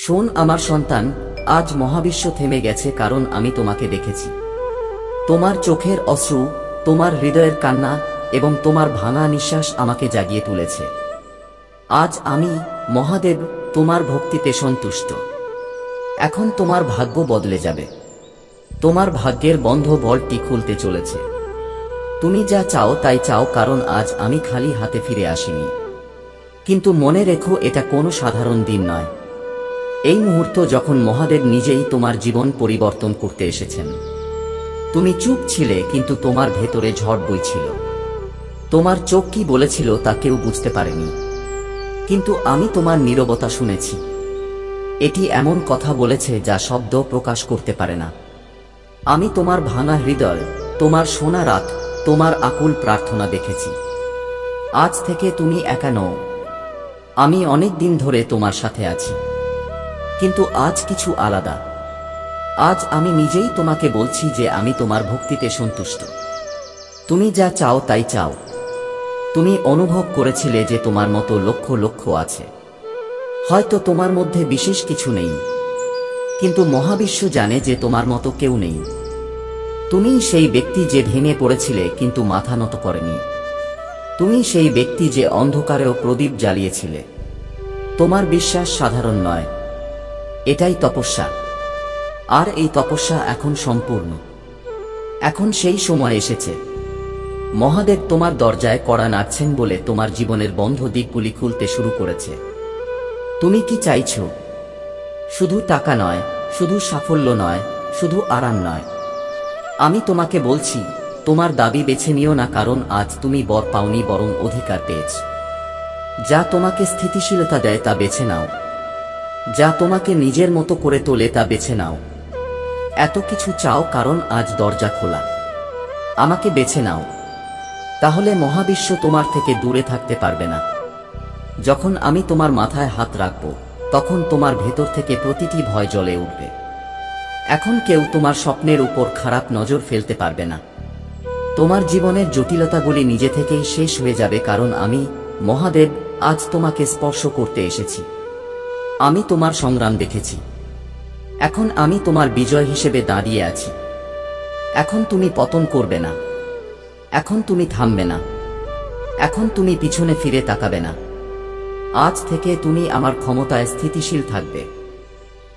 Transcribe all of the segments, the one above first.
শোন আমার সন্তান, আজ মহাবিশ্ব থেমে গেছে কারণ আমি তোমাকে দেখেছি। তোমার চোখের অশ্রু, তোমার হৃদয়ের কান্না এবং তোমার ভাঙা নিঃশ্বাস আমাকে জাগিয়ে তুলেছে। আজ আমি, মহাদেব, তোমার ভক্তিতে সন্তুষ্ট। এখন তোমার ভাগ্য বদলে যাবে। তোমার ভাগ্যের বন্ধ বলটি খুলতে চলেছে। তুমি যা চাও তাই চাও, কারণ আজ আমি খালি হাতে ফিরে আসিনি। কিন্তু মনে রেখো, এটা কোনো সাধারণ দিন নয়। এই মুহূর্ত যখন মহাদেব নিজেই তোমার জীবন পরিবর্তন করতে এসেছেন। তুমি চুপ ছিলে, কিন্তু তোমার ভেতরে ঝড় বইছিল। তোমার চোখ কি বলেছিল তা কেউ বুঝতে পারেনি, কিন্তু আমি তোমার নীরবতা শুনেছি। এটি এমন কথা বলেছে যা শব্দ প্রকাশ করতে পারে না। আমি তোমার ভাঙা হৃদয়, তোমার সোনা রাত, তোমার আকুল প্রার্থনা দেখেছি। আজ থেকে তুমি একা নও। আমি অনেক দিন ধরে তোমার সাথে আছি, কিন্তু আজ কিছু আলাদা। আজ আমি নিজেই তোমাকে বলছি যে আমি তোমার ভক্তিতে সন্তুষ্ট। তুমি যা চাও তাই চাও। তুমি অনুভব করেছিলে যে তোমার মতো লক্ষ লক্ষ আছে। হয়তো তোমার মধ্যে বিশেষ কিছু নেই, কিন্তু মহাবিশ্ব জানে যে তোমার মতো কেউ নেই। তুমি সেই ব্যক্তি যে ভেঙে পড়েছিলে কিন্তু মাথা নত করেনি। তুমি সেই ব্যক্তি যে অন্ধকারেও প্রদীপ জ্বালিয়েছিলে। তোমার বিশ্বাস সাধারণ নয়, এটাই তপস্যা। আর এই তপস্যা এখন সম্পূর্ণ। এখন সেই সময় এসেছে। মহাদেব তোমার দরজায় কড়া নাড়ছেন বলে তোমার জীবনের বন্ধ দিকগুলি খুলতে শুরু করেছে। তুমি কি চাইছো? শুধু টাকা নয়, শুধু সাফল্য নয়, শুধু আরাম নয়। আমি তোমাকে বলছি, তোমার দাবি বেছে নিও না, কারণ আজ তুমি বর পাওনি, বরং অধিকার পেয়েছ। যা তোমাকে স্থিতিশীলতা দেয় তা বেছে নাও। যা তোমাকে নিজের মতো করে তোলে তা বেছে নাও। এত কিছু চাও কারণ আজ দরজা খোলা। আমাকে বেছে নাও, তাহলে মহাবিশ্ব তোমার থেকে দূরে থাকতে পারবে না। যখন আমি তোমার মাথায় হাত রাখব, তখন তোমার ভেতর থেকে প্রতিটি ভয় জ্বলে উঠবে। এখন কেউ তোমার স্বপ্নের উপর খারাপ নজর ফেলতে পারবে না। তোমার জীবনের জটিলতাগুলি নিজে থেকেই শেষ হয়ে যাবে, কারণ আমি, মহাদেব, আজ তোমাকে স্পর্শ করতে এসেছি। আমি তোমার সংগ্রাম দেখেছি। এখন আমি তোমার বিজয় হিসেবে দাঁড়িয়ে আছি। এখন তুমি পতন করবে না। এখন তুমি থামবে না। এখন তুমি পিছনে ফিরে তাকাবে না। আজ থেকে তুমি আমার ক্ষমতায় স্থিতিশীল থাকবে।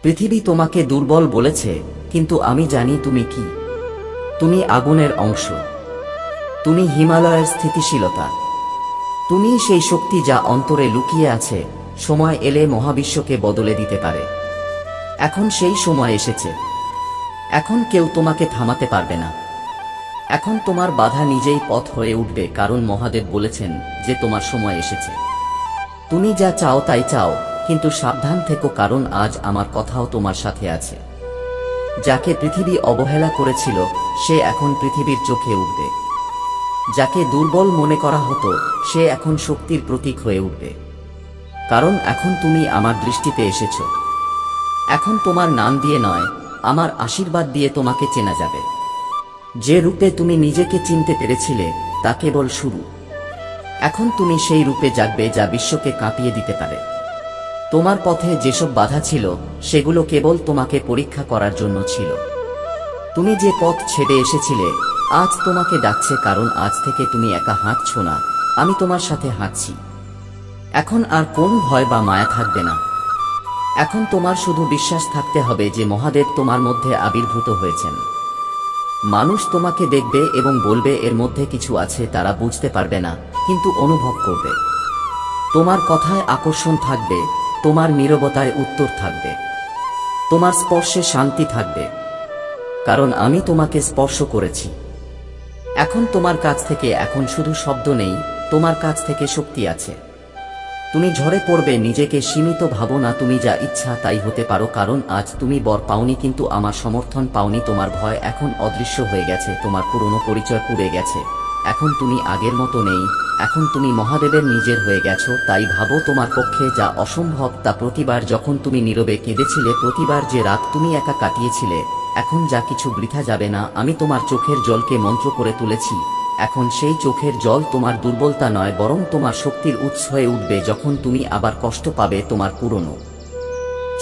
পৃথিবী তোমাকে দুর্বল বলেছে, কিন্তু আমি জানি তুমি কি। তুমি আগুনের অংশ। তুমি হিমালয়ের স্থিতিশীলতা। তুমি সেই শক্তি যা অন্তরে লুকিয়ে আছে। সময় এলে মহাবিশ্বকে বদলে দিতে পারে। এখন সেই সময় এসেছে। এখন কেউ তোমাকে থামাতে পারবে না। এখন তোমার বাধা নিজেই পথ হয়ে উঠবে, কারণ মহাদেব বলেছেন যে তোমার সময় এসেছে। তুমি যা চাও তাই চাও, কিন্তু সাবধান থেকো, কারণ আজ আমার কথাও তোমার সাথে আছে। যাকে পৃথিবী অবহেলা করেছিল সে এখন পৃথিবীর চোখে উঠবে। যাকে দুর্বল মনে করা হতো সে এখন শক্তির প্রতীক হয়ে উঠবে। কারণ এখন তুমি আমার দৃষ্টিতে এসেছ। এখন তোমার নাম দিয়ে নয়, আমার আশীর্বাদ দিয়ে তোমাকে চেনা যাবে। যে রূপে তুমি নিজেকে চিনতে পেরেছিলে তা কেবল শুরু। এখন তুমি সেই রূপে জাগবে যা বিশ্বকে কাঁপিয়ে দিতে পারে। তোমার পথে যেসব বাধা ছিল সেগুলো কেবল তোমাকে পরীক্ষা করার জন্য ছিল। তুমি যে পথ ছেড়ে এসেছিলে আজ তোমাকে ডাকছে, কারণ আজ থেকে তুমি একা হাঁটছো না, আমি তোমার সাথে হাঁটছি। এখন আর কোন ভয় বা মায়া থাকবে না। এখন তোমার শুধু বিশ্বাস থাকতে হবে যে মহাদেব তোমার মধ্যে আবির্ভূত হয়েছেন। মানুষ তোমাকে দেখবে এবং বলবে এর মধ্যে কিছু আছে, তারা বুঝতে পারবে না, কিন্তু অনুভব করবে। তোমার কথায় আকর্ষণ থাকবে, তোমার নীরবতায় উত্তর থাকবে, তোমার স্পর্শে শান্তি থাকবে, কারণ আমি তোমাকে স্পর্শ করেছি। এখন তোমার কাছ থেকে এখন শুধু শব্দ নেই, তোমার কাছ থেকে শক্তি আছে। তুমি ঝরে পড়বে, নিজেকে সীমিত ভাবো না। তুমি যা ইচ্ছা তাই হতে পারো, কারণ আজ তুমি বর পাওনি কিন্তু আমার সমর্থন পাওনি। তোমার ভয় এখন অদৃশ্য হয়ে গেছে, তোমার পুরনো পরিচয় পুড়ে গেছে। এখন তুমি আগের মতো নেই, এখন তুমি মহাদেবের নিজের হয়ে গেছো। তাই ভাবো, তোমার পক্ষে যা অসম্ভব তা প্রতিবার যখন তুমি নীরবে কেঁদেছিলে, প্রতিবার যে রাত তুমি একা কাটিয়েছিলে, এখন যা কিছু বৃথা যাবে না। আমি তোমার চোখের জলকে মন্ত্র করে তুলেছি। এখন সেই চোখের জল তোমার দুর্বলতা নয়, বরং তোমার শক্তির উৎস হয়ে উঠবে। যখন তুমি আবার কষ্ট পাবে, তোমার পুরনো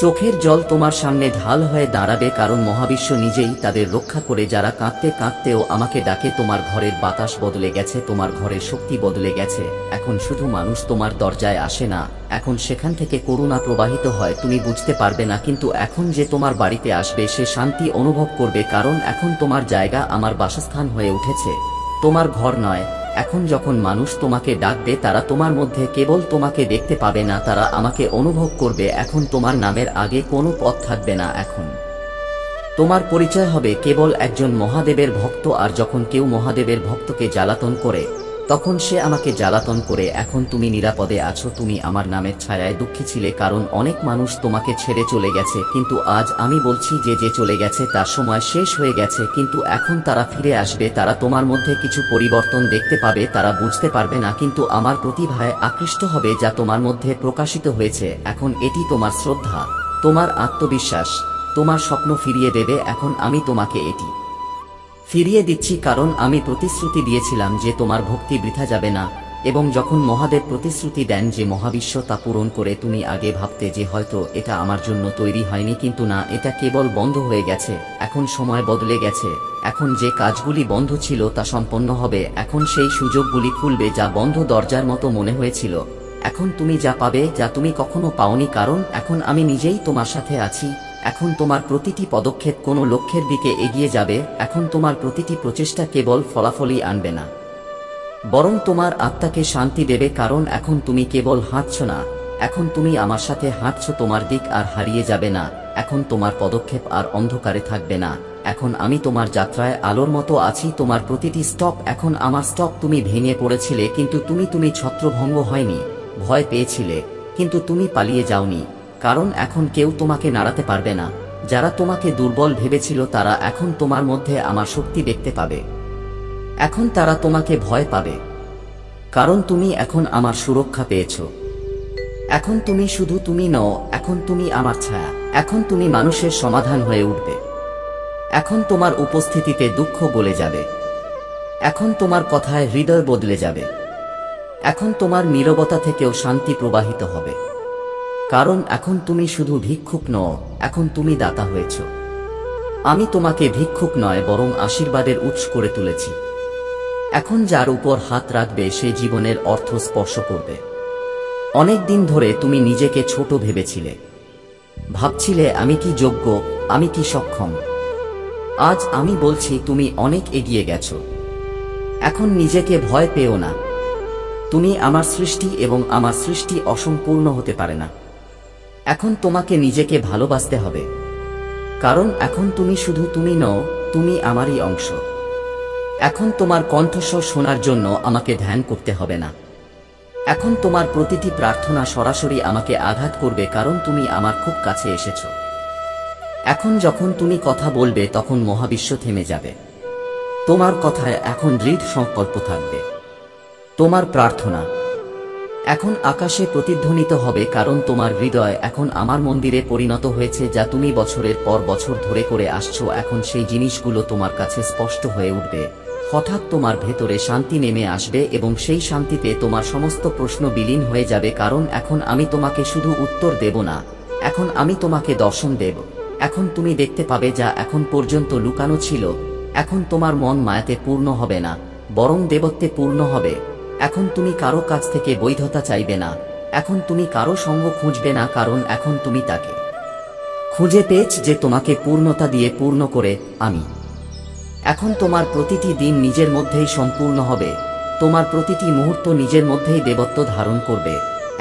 চোখের জল তোমার সামনে ঢাল হয়ে দাঁড়াবে, কারণ মহাবিশ্ব নিজেই তাদের রক্ষা করে যারা কাঁদতে কাঁদতেও আমাকে ডাকে। তোমার ঘরের বাতাস বদলে গেছে, তোমার ঘরের শক্তি বদলে গেছে। এখন শুধু মানুষ তোমার দরজায় আসে না, এখন সেখান থেকে করুণা প্রবাহিত হয়। তুমি বুঝতে পারবে না, কিন্তু এখন যে তোমার বাড়িতে আসবে সে শান্তি অনুভব করবে, কারণ এখন তোমার জায়গা আমার বাসস্থান হয়ে উঠেছে, তোমার ঘর নয়। এখন যখন মানুষ তোমাকে ডাকবে তারা তোমার মধ্যে কেবল তোমাকে দেখতে পাবে না, তারা আমাকে অনুভব করবে। এখন তোমার নামের আগে কোনো পদ থাকবে না, এখন তোমার পরিচয় হবে কেবল একজন মহাদেবের ভক্ত। আর যখন কেউ মহাদেবের ভক্তকে জ্বালাতন করে তখন সে আমাকে জ্বালাতন করে। এখন তুমি নিরাপদে আছো, তুমি আমার নামের ছায়ায় দুঃখী ছিলে, কারণ অনেক মানুষ তোমাকে ছেড়ে চলে গেছে। কিন্তু আজ আমি বলছি যে চলে গেছে তার সময় শেষ হয়ে গেছে, কিন্তু এখন তারা ফিরে আসবে। তারা তোমার মধ্যে কিছু পরিবর্তন দেখতে পাবে, তারা বুঝতে পারবে না, কিন্তু আমার প্রতিভায় আকৃষ্ট হবে যা তোমার মধ্যে প্রকাশিত হয়েছে। এখন এটি তোমার শ্রদ্ধা, তোমার আত্মবিশ্বাস, তোমার স্বপ্ন ফিরিয়ে দেবে। এখন আমি তোমাকে এটি ফিরিয়ে দিচ্ছি, কারণ আমি প্রতিশ্রুতি দিয়েছিলাম যে তোমার ভক্তি বৃথা যাবে না। এবং যখন মহাদেব প্রতিশ্রুতি দেন যে মহাবিশ্ব তা পূরণ করে, তুমি আগে ভাবতে যে হয়তো এটা আমার জন্য তৈরি হয়নি, কিন্তু না, এটা কেবল বন্ধ হয়ে গেছে। এখন সময় বদলে গেছে, এখন যে কাজগুলি বন্ধ ছিল তা সম্পন্ন হবে। এখন সেই সুযোগগুলি খুলবে যা বন্ধ দরজার মতো মনে হয়েছিল। এখন তুমি যা পাবে যা তুমি কখনো পাওনি, কারণ এখন আমি নিজেই তোমার সাথে আছি। এখন তোমার প্রতিটি পদক্ষেপ কোনো লক্ষ্যের দিকে এগিয়ে যাবে। এখন তোমার প্রতিটি প্রচেষ্টা কেবল ফলাফলই আনবে না, বরং তোমার আত্মাকে শান্তি দেবে, কারণ এখন তুমি কেবল হাঁটছ না, এখন তুমি আমার সাথে হাঁটছ। তোমার দিক আর হারিয়ে যাবে না, এখন তোমার পদক্ষেপ আর অন্ধকারে থাকবে না। এখন আমি তোমার যাত্রায় আলোর মতো আছি, তোমার প্রতিটি স্টপ এখন আমার স্টপ। তুমি ভেঙে পড়েছিলে, কিন্তু তুমি ছত্রভঙ্গ হয়নি। ভয় পেয়েছিলে, কিন্তু তুমি পালিয়ে যাওনি, কারণ এখন কেউ তোমাকে নাড়াতে পারবে না। যারা তোমাকে দুর্বল ভেবেছিল তারা এখন তোমার মধ্যে আমার শক্তি দেখতে পাবে। এখন তারা তোমাকে ভয় পাবে, কারণ তুমি এখন আমার সুরক্ষা পেয়েছ। এখন তুমি শুধু তুমি নও, এখন তুমি আমার ছায়া। এখন তুমি মানুষের সমাধান হয়ে উঠবে। এখন তোমার উপস্থিতিতে দুঃখ গলে যাবে, এখন তোমার কথায় হৃদয় বদলে যাবে। এখন তোমার নীরবতা থেকেও শান্তি প্রবাহিত হবে, কারণ এখন তুমি শুধু ভিক্ষুক নও, এখন তুমি দাতা হয়েছ। আমি তোমাকে ভিক্ষুক নয় বরং আশীর্বাদের উৎস করে তুলেছি। এখন যার উপর হাত রাখবে সে জীবনের অর্থ স্পর্শ করবে। অনেক দিন ধরে তুমি নিজেকে ছোট ভেবেছিলে, ভাবছিলে আমি কি যোগ্য, আমি কি সক্ষম। আজ আমি বলছি তুমি অনেক এগিয়ে গেছো। এখন নিজেকে ভয় পেও না, তুমি আমার সৃষ্টি এবং আমার সৃষ্টি অসম্পূর্ণ হতে পারে না। এখন তোমাকে নিজেকে ভালোবাসতে হবে, কারণ এখন তুমি শুধু তুমি নও, তুমি আমারই অংশ। এখন তোমার কণ্ঠস্বর শোনার জন্য আমাকে ধ্যান করতে হবে না। এখন তোমার প্রতিটি প্রার্থনা সরাসরি আমাকে আঘাত করবে, কারণ তুমি আমার খুব কাছে এসেছো। এখন যখন তুমি কথা বলবে তখন মহাবিশ্ব থেমে যাবে। তোমার কথায় এখন দৃঢ় সংকল্প থাকবে। তোমার প্রার্থনা এখন আকাশে প্রতিধ্বনিত হবে, কারণ তোমার হৃদয় এখন আমার মন্দিরে পরিণত হয়েছে, যা তুমি বছরের পর বছর ধরে করে আসছো। এখন সেই জিনিসগুলো তোমার কাছে স্পষ্ট হয়ে উঠবে। হঠাৎ তোমার ভেতরে শান্তি নেমে আসবে এবং সেই শান্তিতে তোমার সমস্ত প্রশ্ন বিলীন হয়ে যাবে, কারণ এখন আমি তোমাকে শুধু উত্তর দেব না, এখন আমি তোমাকে দর্শন দেব। এখন তুমি দেখতে পাবে যা এখন পর্যন্ত লুকানো ছিল। এখন তোমার মন মায়াতে পূর্ণ হবে না, বরং দেবত্বে পূর্ণ হবে। এখন তুমি কারো কাছ থেকে বৈধতা চাইবে না, এখন তুমি কারো সঙ্গ খুঁজবে না, কারণ এখন তুমি তাকে খুঁজে পেয়েছ যে তোমাকে পূর্ণতা দিয়ে পূর্ণ করে আমি। এখন তোমার প্রতিটি দিন নিজের মধ্যেই সম্পূর্ণ হবে, তোমার প্রতিটি মুহূর্ত নিজের মধ্যেই দেবত্ব ধারণ করবে।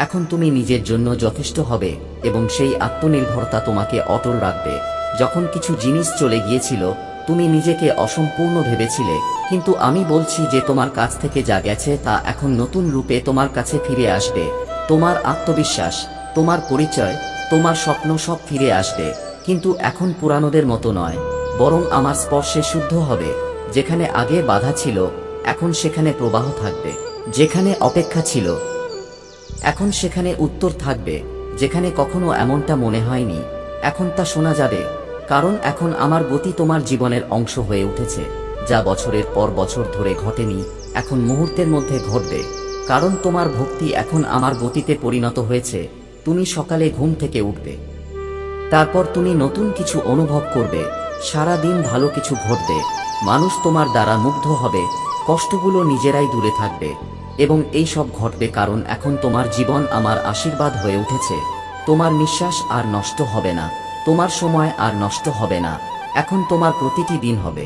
এখন তুমি নিজের জন্য যথেষ্ট হবে এবং সেই আত্মনির্ভরতা তোমাকে অটল রাখবে। যখন কিছু জিনিস চলে গিয়েছিল তুমি নিজেকে অসম্পূর্ণ ভেবেছিলে, কিন্তু আমি বলছি যে তোমার কাছ থেকে যা গেছে তা এখন নতুন রূপে তোমার কাছে ফিরে আসবে। তোমার আত্মবিশ্বাস, তোমার পরিচয়, তোমার স্বপ্ন সব ফিরে আসবে, কিন্তু এখন পুরানোদের মতো নয়, বরং আমার স্পর্শে শুদ্ধ হবে। যেখানে আগে বাধা ছিল এখন সেখানে প্রবাহ থাকবে, যেখানে অপেক্ষা ছিল এখন সেখানে উত্তর থাকবে, যেখানে কখনো এমনটা মনে হয়নি এখন তা শোনা যাবে। কারণ এখন আমার গতি তোমার জীবনের অংশ হয়ে উঠেছে, যা বছরের পর বছর ধরে ঘটেনি এখন মুহূর্তের মধ্যে ঘটবে। কারণ তোমার ভক্তি এখন আমার গতিতে পরিণত হয়েছে। তুমি সকালে ঘুম থেকে উঠবে, তারপর তুমি নতুন কিছু অনুভব করবে, সারা দিন ভালো কিছু ঘটবে, মানুষ তোমার দ্বারা মুগ্ধ হবে, কষ্টগুলো নিজেরাই দূরে থাকবে। এবং এই সব ঘটবে কারণ এখন তোমার জীবন আমার আশীর্বাদ হয়ে উঠেছে। তোমার নিঃশ্বাস আর নষ্ট হবে না, তোমার সময় আর নষ্ট হবে না, এখন তোমার প্রতিটি দিন হবে।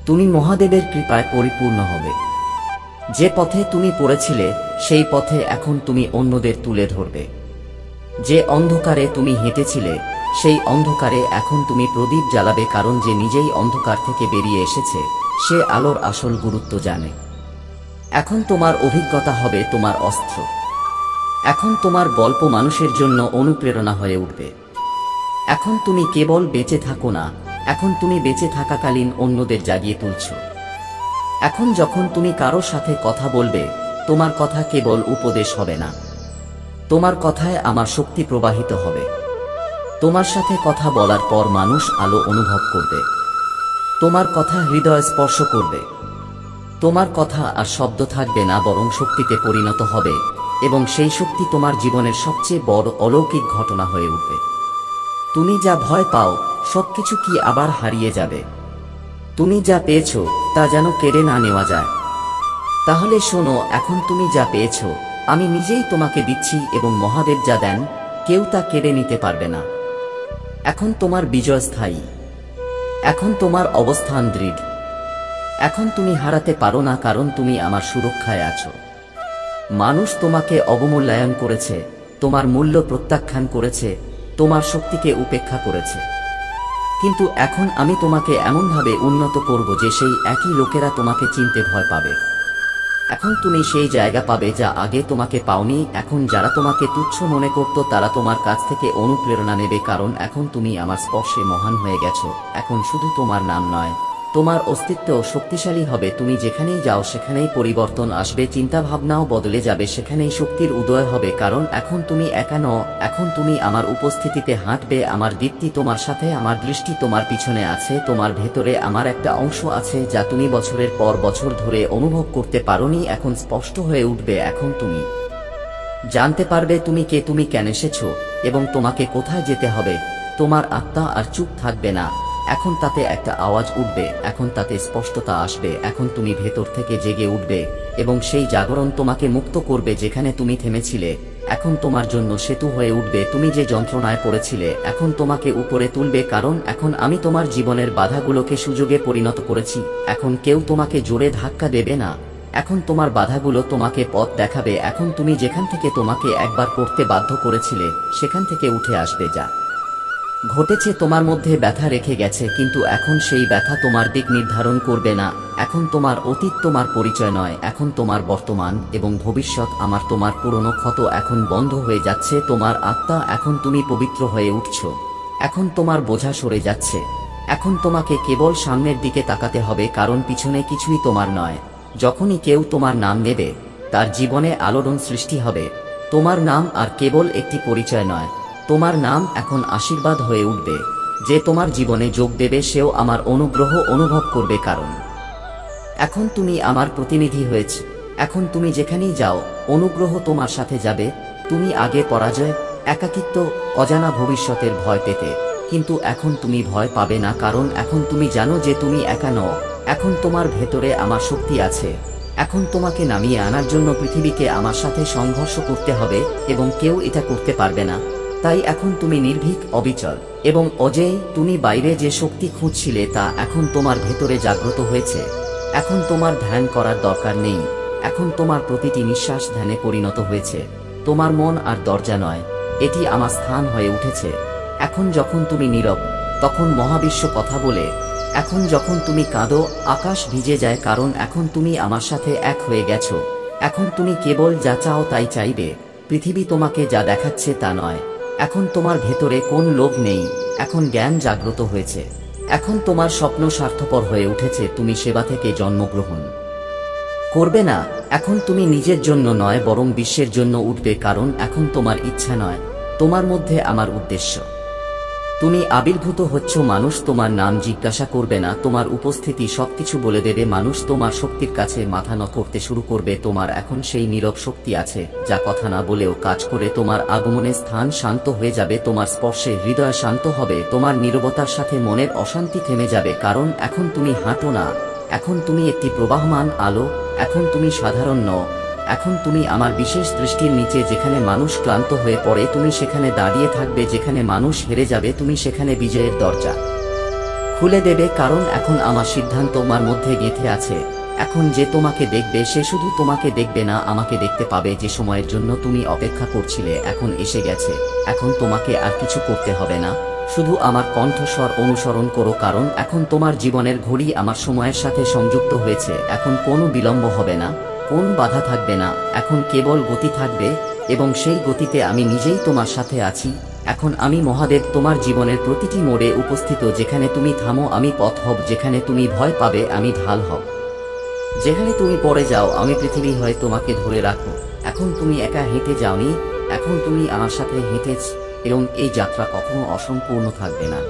তুমি মহাদেবের কৃপায় পরিপূর্ণ হবে। যে পথে তুমি পড়েছিলে সেই পথে এখন তুমি অন্যদের তুলে ধরবে। যে অন্ধকারে তুমি হেঁটেছিলে সেই অন্ধকারে এখন তুমি প্রদীপ জ্বালাবে, কারণ যে নিজেই অন্ধকার থেকে বেরিয়ে এসেছে সে আলোর আসল গুরুত্ব জানে। এখন তোমার অভিজ্ঞতা হবে তোমার অস্ত্র। এখন তোমার গল্প মানুষের জন্য অনুপ্রেরণা হয়ে উঠবে। এখন তুমি কেবল বেঁচে থাকো না, এখন তুমি বেঁচে থাকাকালীন অন্যদের জাগিয়ে তুলছ। এখন যখন তুমি কারো সাথে কথা বলবে তোমার কথা কেবল উপদেশ হবে না, তোমার কথায় আমার শক্তি প্রবাহিত হবে। তোমার সাথে কথা বলার পর মানুষ আলো অনুভব করবে। তোমার কথা হৃদয় স্পর্শ করবে। তোমার কথা আর শব্দ থাকবে না, বরং শক্তিতে পরিণত হবে, এবং সেই শক্তি তোমার জীবনের সবচেয়ে বড় অলৌকিক ঘটনা হয়ে উঠবে। তুমি যা ভয় পাও সবকিছু কি আবার হারিয়ে যাবে। তুমি যা পেয়েছো তা যেন কেড়ে না নেওয়া যায়। তাহলে শোনো, এখন তুমি যা পেয়েছো আমি নিজেই তোমাকে দিচ্ছি, এবং মহাদেব যা দেন কেউ তা কেড়ে নিতে পারবে না। এখন তোমার বিজয় স্থায়ী। এখন তোমার অবস্থান দৃঢ়। এখন তুমি হারাতে পারো না, কারণ তুমি আমার সুরক্ষায় আছো। মানুষ তোমাকে অবমূল্যায়ন করেছে, তোমার মূল্য প্রত্যাখ্যান করেছে, তোমার শক্তিকে উপেক্ষা করেছে, কিন্তু এখন আমি তোমাকে এমনভাবে উন্নত করব যে সেই একই লোকেরা তোমাকে চিনতে ভয় পাবে। এখন তুমি সেই জায়গা পাবে যা আগে তোমাকে পাওনি। এখন যারা তোমাকে তুচ্ছ মনে করত তারা তোমার কাছ থেকে অনুপ্রেরণা নেবে, কারণ এখন তুমি আমার স্পর্শে মহান হয়ে গেছো। এখন শুধু তোমার নাম নয়, তোমার অস্তিত্ব শক্তিশালী হবে। তুমি যেখানেই যাও সেখানেই পরিবর্তন আসবে, চিন্তাভাবনাও বদলে যাবে, সেখানেই শক্তির উদয় হবে, কারণ এখন তুমি একা নও। এখন তুমি আমার উপস্থিতিতে হাঁটবে, আমার দীপ্তি তোমার সাথে, আমার দৃষ্টি তোমার পিছনে আছে, তোমার ভেতরে আমার একটা অংশ আছে যা তুমি বছরের পর বছর ধরে অনুভব করতে পারোনি, এখন স্পষ্ট হয়ে উঠবে। এখন তুমি জানতে পারবে তুমি কে, তুমি কেন এসেছো, এবং তোমাকে কোথায় যেতে হবে। তোমার আত্মা আর চুপ থাকবে না, এখন তাতে একটা আওয়াজ উঠবে, এখন তাতে স্পষ্টতা আসবে। এখন তুমি ভেতর থেকে জেগে উঠবে, এবং সেই জাগরণ তোমাকে মুক্ত করবে যেখানে তুমি থেমেছিলে। এখন তোমার জন্য সেতু হয়ে উঠবে। তুমি যে যন্ত্রণায় পড়েছিলে এখন তোমাকে উপরে তুলবে, কারণ এখন আমি তোমার জীবনের বাধাগুলোকে সুযোগে পরিণত করেছি। এখন কেউ তোমাকে জোরে ধাক্কা দেবে না, এখন তোমার বাধাগুলো তোমাকে পথ দেখাবে। এখন তুমি যেখান থেকে তোমাকে একবার পড়তে বাধ্য করেছিলে সেখান থেকে উঠে আসবে। যা ঘটেছে তোমার মধ্যে ব্যথা রেখে গেছে, কিন্তু এখন সেই ব্যথা তোমার দিক নির্ধারণ করবে না। এখন তোমার অতীত তোমার পরিচয় নয়, এখন তোমার বর্তমান এবং ভবিষ্যৎ আমার। তোমার পুরনো ক্ষত এখন বন্ধ হয়ে যাচ্ছে, তোমার আত্মা এখন তুমি পবিত্র হয়ে উঠছ। এখন তোমার বোঝা সরে যাচ্ছে। এখন তোমাকে কেবল সামনের দিকে তাকাতে হবে, কারণ পিছনে কিছুই তোমার নয়। যখনই কেউ তোমার নাম নেবে তার জীবনে আলোড়ন সৃষ্টি হবে। তোমার নাম আর কেবল একটি পরিচয় নয়, তোমার নাম এখন আশীর্বাদ হয়ে উঠবে। যে তোমার জীবনে যোগ দেবে সেও আমার অনুগ্রহ অনুভব করবে, কারণ এখন তুমি আমার প্রতিনিধি হয়েছ। এখন তুমি যেখানেই যাও অনুগ্রহ তোমার সাথে যাবে। তুমি আগে পরাজয়, একাকিত্ব, অজানা ভবিষ্যতের ভয় পেতে, কিন্তু এখন তুমি ভয় পাবে না, কারণ এখন তুমি জানো যে তুমি একা নও। এখন তোমার ভেতরে আমার শক্তি আছে। এখন তোমাকে নামিয়ে আনার জন্য পৃথিবীকে আমার সাথে সংঘর্ষ করতে হবে, এবং কেউ এটা করতে পারবে না। তাই এখন তুমি নির্ভীক, অবিচল এবং অজেয়। তুমি বাইরে যে শক্তি খুঁজছিলে তা এখন তোমার ভেতরে জাগ্রত হয়েছে। এখন তোমার ধ্যান করার দরকার নেই, এখন তোমার প্রতিটি নিঃশ্বাস ধ্যানে পরিণত হয়েছে। তোমার মন আর দরজা নয়, এটি আমার স্থান হয়ে উঠেছে। এখন যখন তুমি নীরব তখন মহাবিশ্ব কথা বলে। এখন যখন তুমি কাঁদো আকাশ ভিজে যায়, কারণ এখন তুমি আমার সাথে এক হয়ে গেছো। এখন তুমি কেবল যা চাও তাই চাইবে। পৃথিবী তোমাকে যা দেখাচ্ছে তা নয়। এখন তোমার ভেতরে কোন লোভ নেই, এখন জ্ঞান জাগ্রত হয়েছে। এখন তোমার স্বপ্ন স্বার্থপর হয়ে উঠেছে। তুমি সেবা থেকে জন্মগ্রহণ করবে না। এখন তুমি নিজের জন্য নয় বরং বিশ্বের জন্য উঠবে, কারণ এখন তোমার ইচ্ছা নয়, তোমার মধ্যে আমার উদ্দেশ্য। তুমি আবির্ভূত হচ্ছ, মানুষ তোমার নাম জিজ্ঞাসা করবে না, তোমার উপস্থিতি সবকিছু বলে দেবে, মানুষ তোমার শক্তির কাছে মাথা নত করতে শুরু করবে। তোমার এখন সেই নীরব শক্তি আছে যা কথা না বলেও কাজ করে। তোমার আগমনে স্থান শান্ত হয়ে যাবে, তোমার স্পর্শে হৃদয় শান্ত হবে, তোমার নীরবতার সাথে মনের অশান্তি থেমে যাবে, কারণ এখন তুমি হাঁটো না, এখন তুমি একটি প্রবাহমান আলো, এখন তুমি সাধারণ নও, এখন তুমি আমার বিশেষ দৃষ্টির নিচে। যেখানে মানুষ ক্লান্ত হয়ে পড়ে তুমি সেখানে দাঁড়িয়ে থাকবে, যেখানে মানুষ হেরে যাবে তুমি সেখানে বিজয়ের দরজা খুলে দেবে, কারণ এখন আমার সিদ্ধান্ত তোমার মধ্যে গেঁথে আছে। এখন যে তোমাকে দেখবে সে শুধু তোমাকে দেখবে না, আমাকে দেখতে পাবে। যে সময়ের জন্য তুমি অপেক্ষা করছিলে এখন এসে গেছে। এখন তোমাকে আর কিছু করতে হবে না, শুধু আমার কণ্ঠস্বর অনুসরণ করো, কারণ এখন তোমার জীবনের ঘড়ি আমার সময়ের সাথে সংযুক্ত হয়েছে। এখন কোনো বিলম্ব হবে না, কোন বাধা থাকবে না, এখন কেবল গতি থাকবে, এবং সেই গতিতে আমি নিজেই তোমার সাথে আছি। এখন আমি মহাদেব, তোমার জীবনের প্রতিটি মোড়ে উপস্থিত। যেখানে তুমি থামো আমি পথ হব, যেখানে তুমি ভয় পাবে আমি ঢাল হব, যেখানে তুমি পড়ে যাও আমি পৃথিবী হয়ে তোমাকে ধরে রাখো। এখন তুমি একা হেঁটে যাওনি, এখন তুমি আমার সাথে হেঁটেছ, এবং এই যাত্রা কখনো অসম্পূর্ণ থাকবে না।